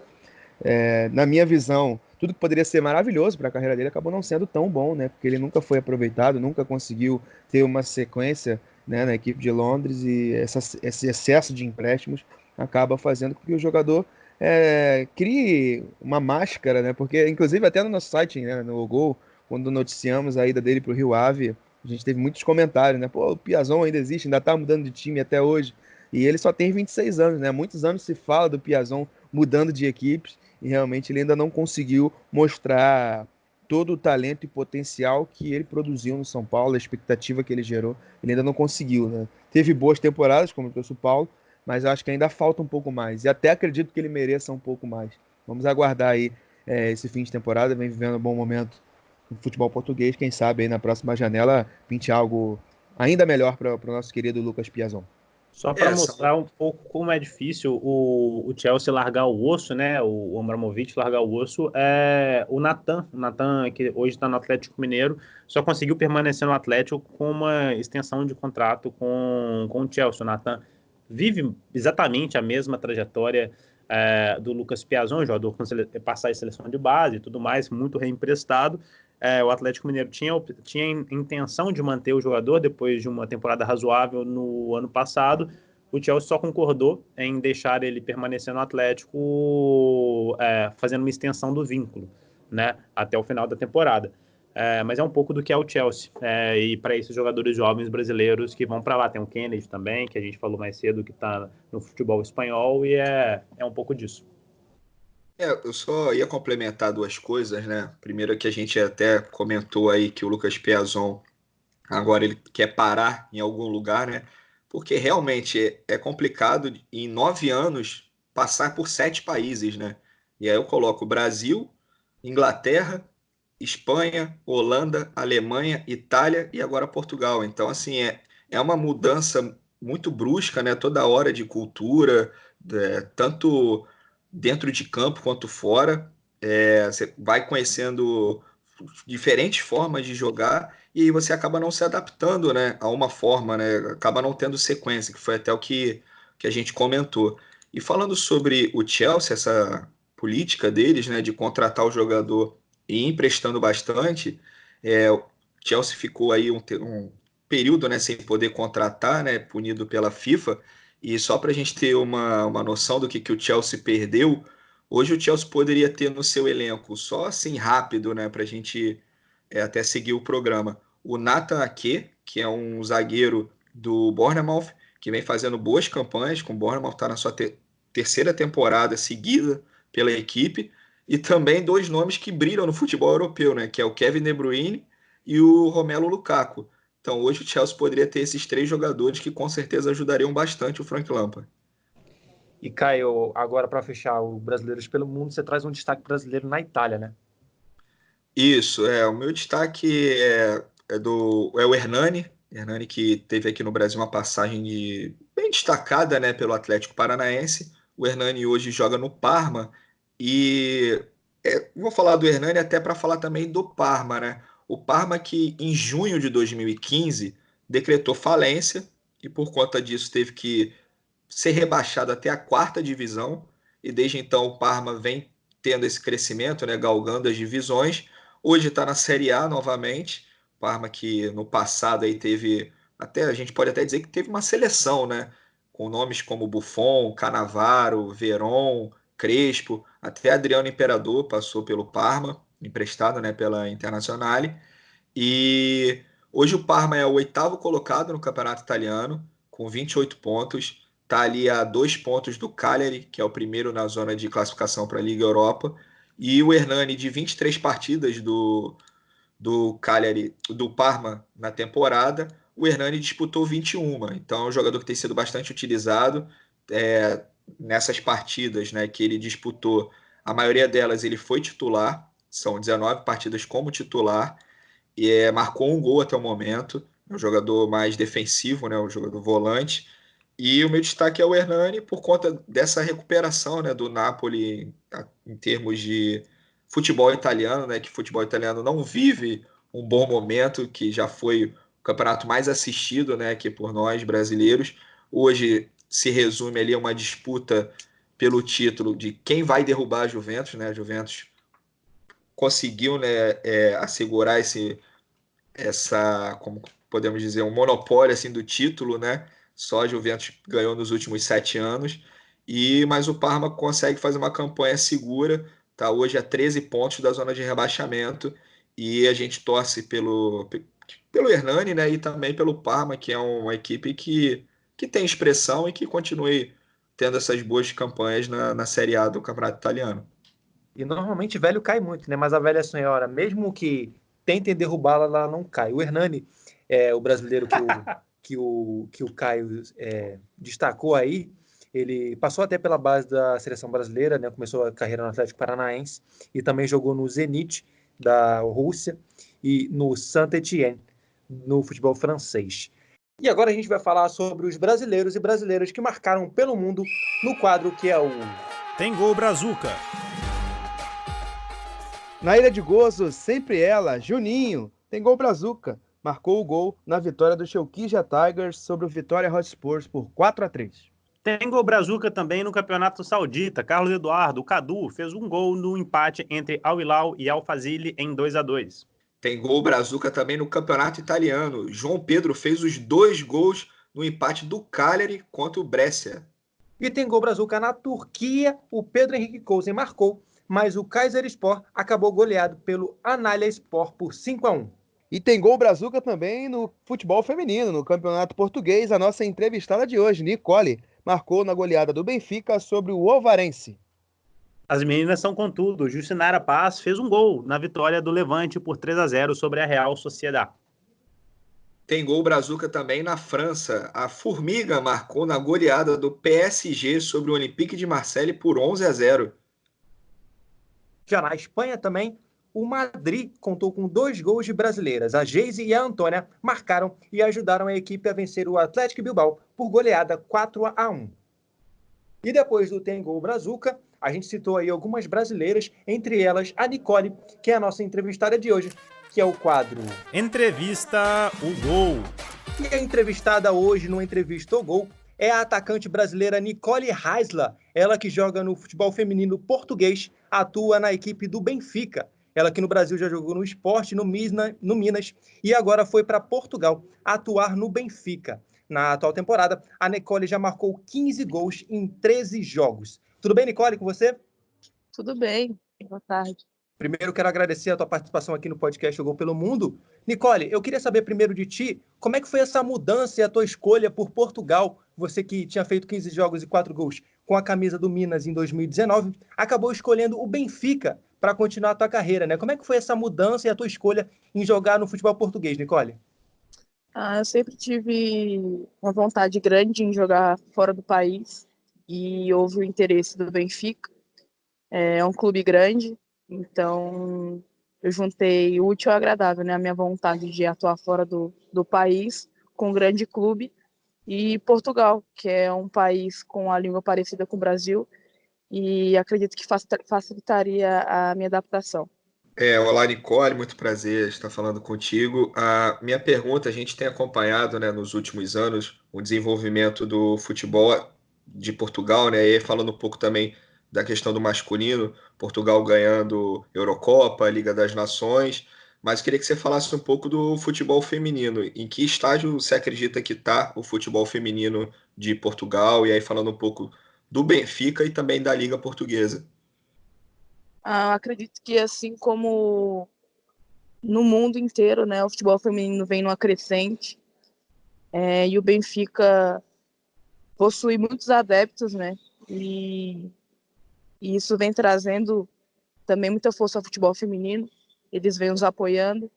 na minha visão, tudo que poderia ser maravilhoso para a carreira dele acabou não sendo tão bom, né? Porque ele nunca foi aproveitado, nunca conseguiu ter uma sequência, né, na equipe de Londres, e esse excesso de empréstimos acaba fazendo com que o jogador crie uma máscara, né? Porque, inclusive, até no nosso site, né, no Gol, quando noticiamos a ida dele para o Rio Ave, A gente teve muitos comentários, né? Pô, o Piazon ainda existe, ainda tá mudando de time até hoje. E ele só tem 26 anos, né? Muitos anos se fala do Piazon mudando de equipes e realmente ele ainda não conseguiu mostrar todo o talento e potencial que ele produziu no São Paulo, a expectativa que ele gerou, ele ainda não conseguiu, né? Teve boas temporadas, como trouxe o Paulo, mas eu acho que ainda falta um pouco mais. E até acredito que ele mereça um pouco mais. Vamos aguardar aí esse fim de temporada, vem vivendo um bom momento no futebol português. Quem sabe aí na próxima janela pinte algo ainda melhor para o nosso querido Lucas Piazon. Só para mostrar um pouco como é difícil o Chelsea largar o osso, né? O Abramovich largar o osso. O Nathan, que hoje está no Atlético Mineiro, só conseguiu permanecer no Atlético com uma extensão de contrato com o Chelsea. O Nathan vive exatamente a mesma trajetória do Lucas Piazon, jogador com passar em seleção de base e tudo mais, muito reemprestado. O Atlético Mineiro tinha intenção de manter o jogador depois de uma temporada razoável no ano passado. O Chelsea só concordou em deixar ele permanecer no Atlético, fazendo uma extensão do vínculo, né, até o final da temporada. Mas é um pouco do que é o Chelsea. E para esses jogadores jovens brasileiros que vão para lá, tem o Kennedy também, que a gente falou mais cedo, que está no futebol espanhol, e é um pouco disso. Eu só ia complementar duas coisas, né? Primeiro que a gente até comentou aí que o Lucas Piazon agora ele quer parar em algum lugar, né? Porque realmente é complicado em 9 anos passar por 7 países, né? E aí eu coloco Brasil, Inglaterra, Espanha, Holanda, Alemanha, Itália e agora Portugal. Então, assim, é uma mudança muito brusca, né? Toda hora de cultura, tanto dentro de campo quanto fora. Você vai conhecendo diferentes formas de jogar e aí você acaba não se adaptando, né, a uma forma, né? Acaba não tendo sequência, que foi até o que a gente comentou. E falando sobre o Chelsea, essa política deles, né, de contratar o jogador e ir emprestando bastante, o Chelsea ficou aí um período, né, sem poder contratar, né, punido pela FIFA. E só para a gente ter uma noção do que o Chelsea perdeu, hoje o Chelsea poderia ter no seu elenco, só assim rápido, né, para a gente até seguir o programa, o Nathan Ake, que é um zagueiro do Bournemouth, que vem fazendo boas campanhas, com o Bournemouth está na sua terceira temporada seguida pela equipe, e também dois nomes que brilham no futebol europeu, né, que é o Kevin De Bruyne e o Romelu Lukaku. Então hoje o Chelsea poderia ter esses três jogadores que com certeza ajudariam bastante o Frank Lampard. E Caio, agora para fechar o Brasileiros pelo Mundo, você traz um destaque brasileiro na Itália, né? Isso, o meu destaque é o Hernani que teve aqui no Brasil uma passagem bem destacada, né, pelo Atlético Paranaense. O Hernani hoje joga no Parma e vou falar do Hernani até para falar também do Parma, né? O Parma que em junho de 2015 decretou falência e por conta disso teve que ser rebaixado até a quarta divisão e desde então o Parma vem tendo esse crescimento, né, galgando as divisões. Hoje está na Série A novamente. Parma que no passado aí teve, até a gente pode até dizer que teve uma seleção, né, com nomes como Buffon, Cannavaro, Veron, Crespo, até Adriano Imperador passou pelo Parma, emprestado, né, pela Internazionale. E hoje o Parma é o oitavo colocado no Campeonato Italiano, com 28 pontos. Está ali a 2 pontos do Cagliari, que é o primeiro na zona de classificação para a Liga Europa. E o Hernani, de 23 partidas do Cagliari, do Parma na temporada, o Hernani disputou 21. Então é um jogador que tem sido bastante utilizado nessas partidas, né, que ele disputou. A maioria delas ele foi titular, são 19 partidas como titular e marcou um gol até o momento. É um jogador mais defensivo, né, um jogador volante. E o meu destaque é o Hernani por conta dessa recuperação, né, do Napoli em termos de futebol italiano, né, que futebol italiano não vive um bom momento, que já foi o campeonato mais assistido, né, aqui por nós brasileiros. Hoje se resume ali a uma disputa pelo título de quem vai derrubar a Juventus, né? A Juventus conseguiu, né, assegurar como podemos dizer, um monopólio assim do título, né? Só a Juventus ganhou nos últimos 7 anos, mas o Parma consegue fazer uma campanha segura, tá hoje a 13 pontos da zona de rebaixamento e a gente torce pelo Hernani, né, e também pelo Parma, que é uma equipe que tem expressão e que continue tendo essas boas campanhas na Série A do Campeonato Italiano. E normalmente velho cai muito, né? Mas a velha senhora, mesmo que tentem derrubá-la, ela não cai. O Hernani, o brasileiro que o Caio destacou aí, ele passou até pela base da seleção brasileira, né? Começou a carreira no Atlético Paranaense e também jogou no Zenit da Rússia e no Saint-Étienne, no futebol francês. E agora a gente vai falar sobre os brasileiros e brasileiras que marcaram pelo mundo no quadro que é o Tem Gol Brazuca. Na Ilha de Gozo, sempre ela, Juninho, tem gol brazuca. Marcou o gol na vitória do Chelkija Tigers sobre o Vitória Hotspurs por 4-3. Tem gol brazuca também no Campeonato Saudita. Carlos Eduardo, o Cadu, fez um gol no empate entre Al Hilal e Al Fazili em 2-2. Tem gol brazuca também no Campeonato Italiano. João Pedro fez os 2 gols no empate do Cagliari contra o Brescia. E tem gol brazuca na Turquia. O Pedro Henrique Cousen marcou, mas o Kayserispor acabou goleado pelo Antalyaspor por 5-1. E tem gol brazuca também no futebol feminino, no Campeonato Português. A nossa entrevistada de hoje, Nicole, marcou na goleada do Benfica sobre o Ovarense. As meninas são com tudo. Jucinara Paz fez um gol na vitória do Levante por 3-0 sobre a Real Sociedad. Tem gol brazuca também na França. A Formiga marcou na goleada do PSG sobre o Olympique de Marseille por 11-0. Já na Espanha também, o Madrid contou com 2 gols de brasileiras. A Geise e a Antônia marcaram e ajudaram a equipe a vencer o Atlético Bilbao por goleada 4-1. E depois do Tem Gol Brazuca, a gente citou aí algumas brasileiras, entre elas a Nicole, que é a nossa entrevistada de hoje, que é o quadro Entrevista o Gol. E a entrevistada hoje no Entrevista o Gol é a atacante brasileira Nicole Heisler, ela que joga no futebol feminino português, atua na equipe do Benfica. Ela que no Brasil já jogou no Sport, no Minas, e agora foi para Portugal atuar no Benfica. Na atual temporada, a Nicole já marcou 15 gols em 13 jogos. Tudo bem, Nicole, com você? Tudo bem, boa tarde. Primeiro, quero agradecer a tua participação aqui no podcast O Gol pelo Mundo. Nicole, eu queria saber primeiro de ti, como é que foi essa mudança e a tua escolha por Portugal? Você que tinha feito 15 jogos e 4 gols com a camisa do Minas em 2019, acabou escolhendo o Benfica para continuar a tua carreira, né? Como é que foi essa mudança e a tua escolha em jogar no futebol português, Nicole? Eu sempre tive uma vontade grande em jogar fora do país e houve o interesse do Benfica. É um clube grande, então eu juntei o útil ao agradável, né? A minha vontade de atuar fora do país com um grande clube e Portugal, que é um país com a língua parecida com o Brasil e acredito que facilitaria a minha adaptação. Olá, Nicole, muito prazer estar falando contigo. A minha pergunta, a gente tem acompanhado, né, nos últimos anos o desenvolvimento do futebol de Portugal, né, e falando um pouco também da questão do masculino, Portugal ganhando Eurocopa, Liga das Nações, mas queria que você falasse um pouco do futebol feminino. Em que estágio você acredita que está o futebol feminino de Portugal? E aí falando um pouco do Benfica e também da Liga Portuguesa. Acredito que assim como no mundo inteiro, né, o futebol feminino vem numa crescente e o Benfica possui muitos adeptos, né, e isso vem trazendo também muita força ao futebol feminino, eles vêm nos apoiando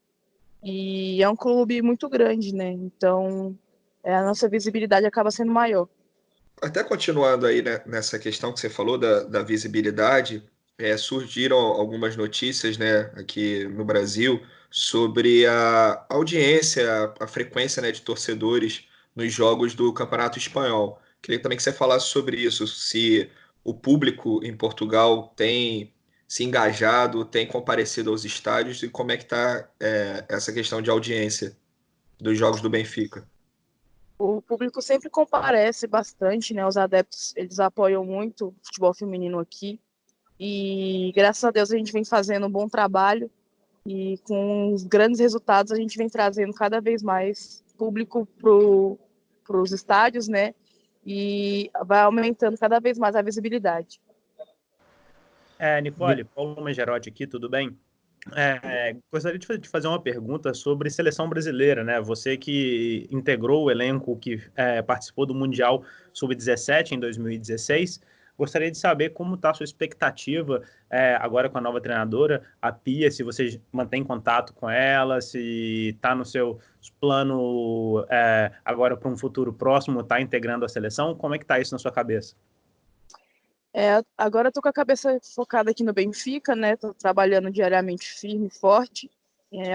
e é um clube muito grande, né, então a nossa visibilidade acaba sendo maior. Até continuando aí, né, nessa questão que você falou da visibilidade, surgiram algumas notícias, né, aqui no Brasil sobre a audiência, a frequência, né, de torcedores nos jogos do Campeonato Espanhol. Queria também que você falasse sobre isso, se o público em Portugal tem se engajado, tem comparecido aos estádios e como é que está essa questão de audiência dos jogos do Benfica. O público sempre comparece bastante, né, os adeptos, eles apoiam muito o futebol feminino aqui. E graças a Deus a gente vem fazendo um bom trabalho e com os grandes resultados a gente vem trazendo cada vez mais público para os estádios, né? E vai aumentando cada vez mais a visibilidade. Nicole, Paulo Mangerotti aqui, tudo bem? Gostaria de fazer uma pergunta sobre seleção brasileira, né? Você que integrou o elenco que participou do Mundial Sub-17 em 2016, gostaria de saber como está a sua expectativa agora com a nova treinadora, a Pia, se você mantém contato com ela, se está no seu plano agora para um futuro próximo, está integrando a seleção, como é que está isso na sua cabeça? Agora eu tô com a cabeça focada aqui no Benfica, né? Tô trabalhando diariamente firme, forte.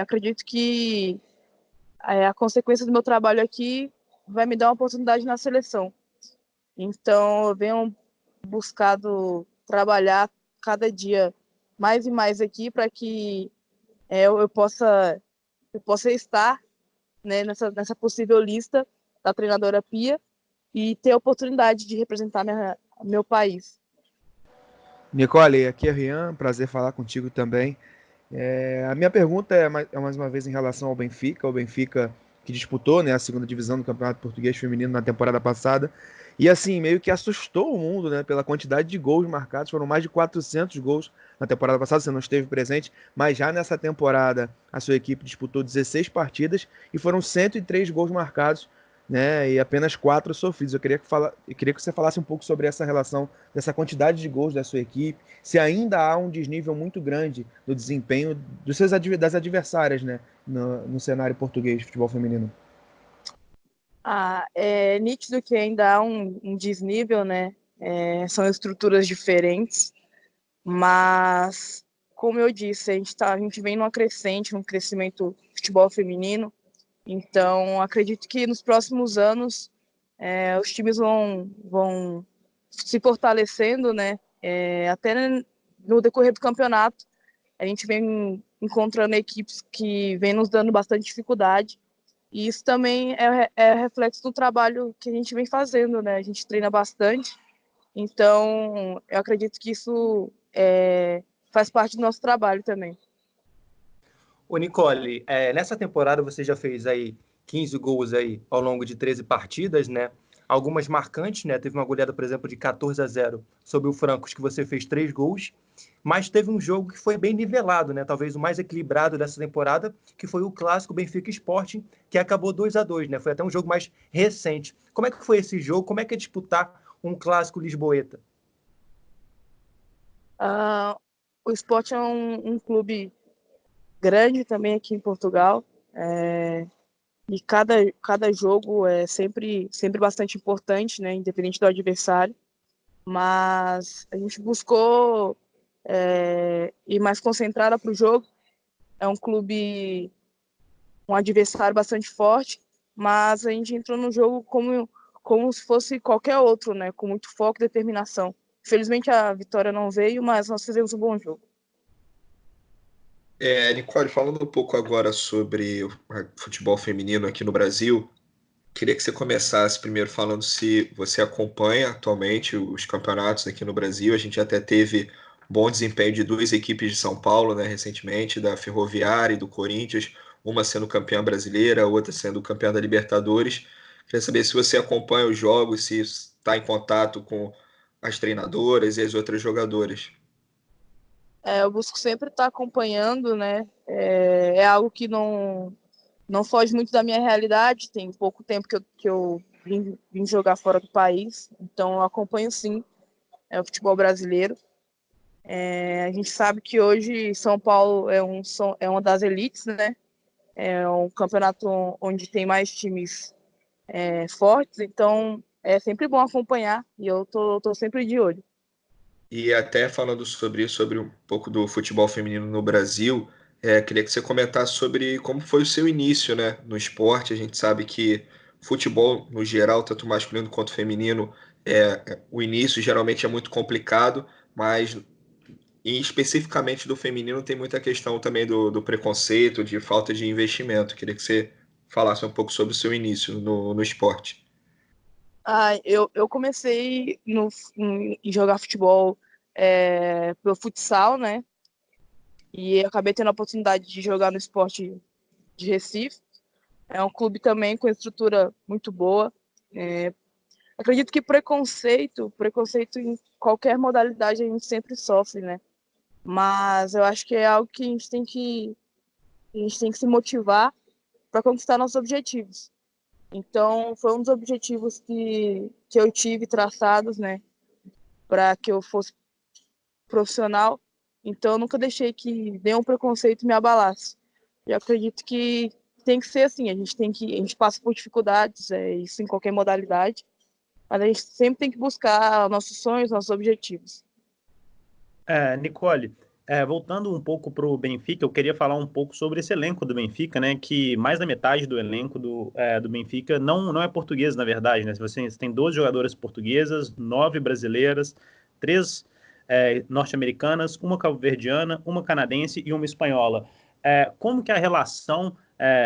Acredito que a consequência do meu trabalho aqui vai me dar uma oportunidade na seleção. Então, eu venho buscado trabalhar cada dia mais e mais aqui para que eu possa estar, né, nessa possível lista da treinadora Pia e ter a oportunidade de representar meu país. Nicole, aqui é Rian, prazer falar contigo também. A minha pergunta é mais uma vez em relação ao Benfica que disputou, né, a segunda divisão do Campeonato Português Feminino na temporada passada, e assim, meio que assustou o mundo, né, pela quantidade de gols marcados, foram mais de 400 gols na temporada passada, você não esteve presente, mas já nessa temporada a sua equipe disputou 16 partidas e foram 103 gols marcados, né, e apenas 4 sofridos. Eu queria que você falasse um pouco sobre essa relação dessa quantidade de gols da sua equipe, se ainda há um desnível muito grande no desempenho das adversárias, né, no cenário português de futebol feminino. É nítido que ainda há um desnível, né? São estruturas diferentes, mas, como eu disse, a gente vem numa crescente, num crescimento do futebol feminino, então acredito que nos próximos anos os times vão se fortalecendo, né? Até no decorrer do campeonato, a gente vem encontrando equipes que vêm nos dando bastante dificuldade, e isso também é reflexo do trabalho que a gente vem fazendo, né? A gente treina bastante, então eu acredito que isso faz parte do nosso trabalho também. Ô, Nicole, nessa temporada você já fez aí 15 gols aí ao longo de 13 partidas, né? Algumas marcantes, né? Teve uma goleada, por exemplo, de 14-0 sobre o Francos, que você fez 3 gols. Mas teve um jogo que foi bem nivelado, né? Talvez o mais equilibrado dessa temporada, que foi o clássico Benfica Sporting, que acabou 2-2, né? Foi até um jogo mais recente. Como é que foi esse jogo? Como é que é disputar um clássico lisboeta? O Sport é um clube grande também aqui em Portugal, e cada jogo é sempre bastante importante, né? Independente do adversário, mas a gente buscou ir mais concentrada para o jogo. É um clube, um adversário bastante forte, mas a gente entrou no jogo como se fosse qualquer outro, né? Com muito foco e determinação. Infelizmente a vitória não veio, mas nós fizemos um bom jogo. Nicole, falando um pouco agora sobre o futebol feminino aqui no Brasil, queria que você começasse primeiro falando se você acompanha atualmente os campeonatos aqui no Brasil. A gente até teve bom desempenho de 2 equipes de São Paulo, né, recentemente, da Ferroviária e do Corinthians, uma sendo campeã brasileira, a outra sendo campeã da Libertadores. Queria saber se você acompanha os jogos, se está em contato com as treinadoras e as outras jogadoras. Eu busco sempre estar acompanhando, né? É algo que não foge muito da minha realidade. Tem pouco tempo que eu vim jogar fora do país, então eu acompanho sim o futebol brasileiro. A gente sabe que hoje São Paulo é uma das elites, né? É um campeonato onde tem mais times fortes, então é sempre bom acompanhar e eu tô sempre de olho. E até falando sobre isso, sobre um pouco do futebol feminino no Brasil, queria que você comentasse sobre como foi o seu início, né, no esporte. A gente sabe que futebol, no geral, tanto masculino quanto feminino, o início geralmente é muito complicado, mas e especificamente do feminino tem muita questão também do preconceito, de falta de investimento. Queria que você falasse um pouco sobre o seu início no esporte. Eu comecei em jogar futebol pelo futsal, né? E acabei tendo a oportunidade de jogar no Sport de Recife. É um clube também com estrutura muito boa. Acredito que preconceito em qualquer modalidade a gente sempre sofre, né? mas eu acho que é algo que a gente tem que se motivar para conquistar nossos objetivos. Então, foi um dos objetivos que eu tive traçados, né, para que eu fosse profissional. Então, eu nunca deixei que nenhum preconceito me abalasse. Eu acredito que tem que ser assim, a gente passa por dificuldades, isso em qualquer modalidade, mas a gente sempre tem que buscar nossos sonhos, nossos objetivos. Nicole, voltando um pouco para o Benfica, eu queria falar um pouco sobre esse elenco do Benfica, né? Que mais da metade do elenco do Benfica não é português, na verdade, né? Você tem 12 jogadoras portuguesas, 9 brasileiras, 3 norte-americanas, uma cabo-verdiana, uma canadense e uma espanhola. Como que é a relação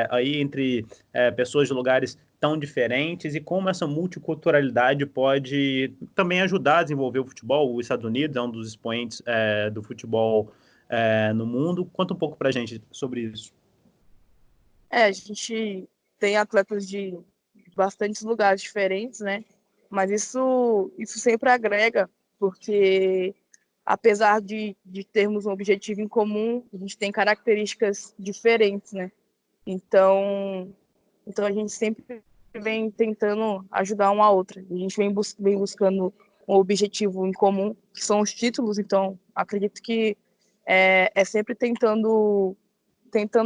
aí entre pessoas de lugares tão diferentes e como essa multiculturalidade pode também ajudar a desenvolver o futebol? Os Estados Unidos é um dos expoentes do futebol no mundo. Conta um pouco para a gente sobre isso. A gente tem atletas de bastantes lugares diferentes, né? Mas isso sempre agrega, porque apesar de termos um objetivo em comum, a gente tem características diferentes, né? Então a gente sempre vem tentando ajudar uma a outra. A gente vem buscando um objetivo em comum, que são os títulos. Então, acredito que é sempre tentando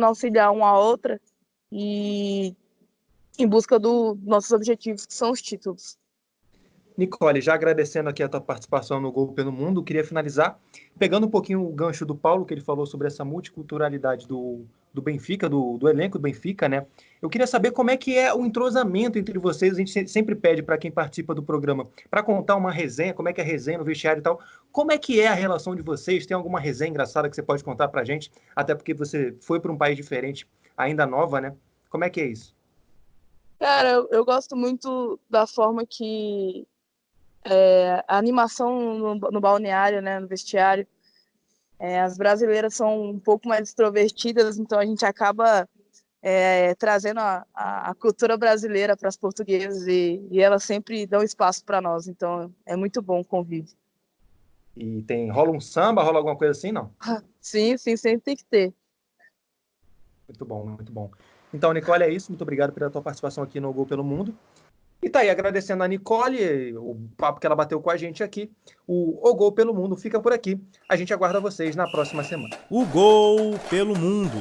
auxiliar uma a outra e em busca dos nossos objetivos, que são os títulos. Nicole, já agradecendo aqui a tua participação no Gol pelo Mundo, queria finalizar pegando um pouquinho o gancho do Paulo, que ele falou sobre essa multiculturalidade do Benfica, do elenco do Benfica, né? Eu queria saber como é que é o entrosamento entre vocês. A gente sempre pede para quem participa do programa para contar uma resenha, como é que é a resenha no vestiário e tal. Como é que é a relação de vocês? Tem alguma resenha engraçada que você pode contar para a gente? Até porque você foi para um país diferente, ainda nova, né? Como é que é isso? Cara, eu gosto muito da forma que a animação no balneário, né, no vestiário, as brasileiras são um pouco mais extrovertidas, então a gente acaba trazendo a cultura brasileira para as portuguesas e elas sempre dão espaço para nós, então é muito bom o convívio. E rola um samba, rola alguma coisa assim, não? Sim, sempre tem que ter. Muito bom, muito bom. Então, Nicole, é isso. Muito obrigado pela tua participação aqui no Gol pelo Mundo. E tá aí, agradecendo a Nicole, o papo que ela bateu com a gente aqui. O Gol pelo Mundo fica por aqui. A gente aguarda vocês na próxima semana. O Gol pelo Mundo.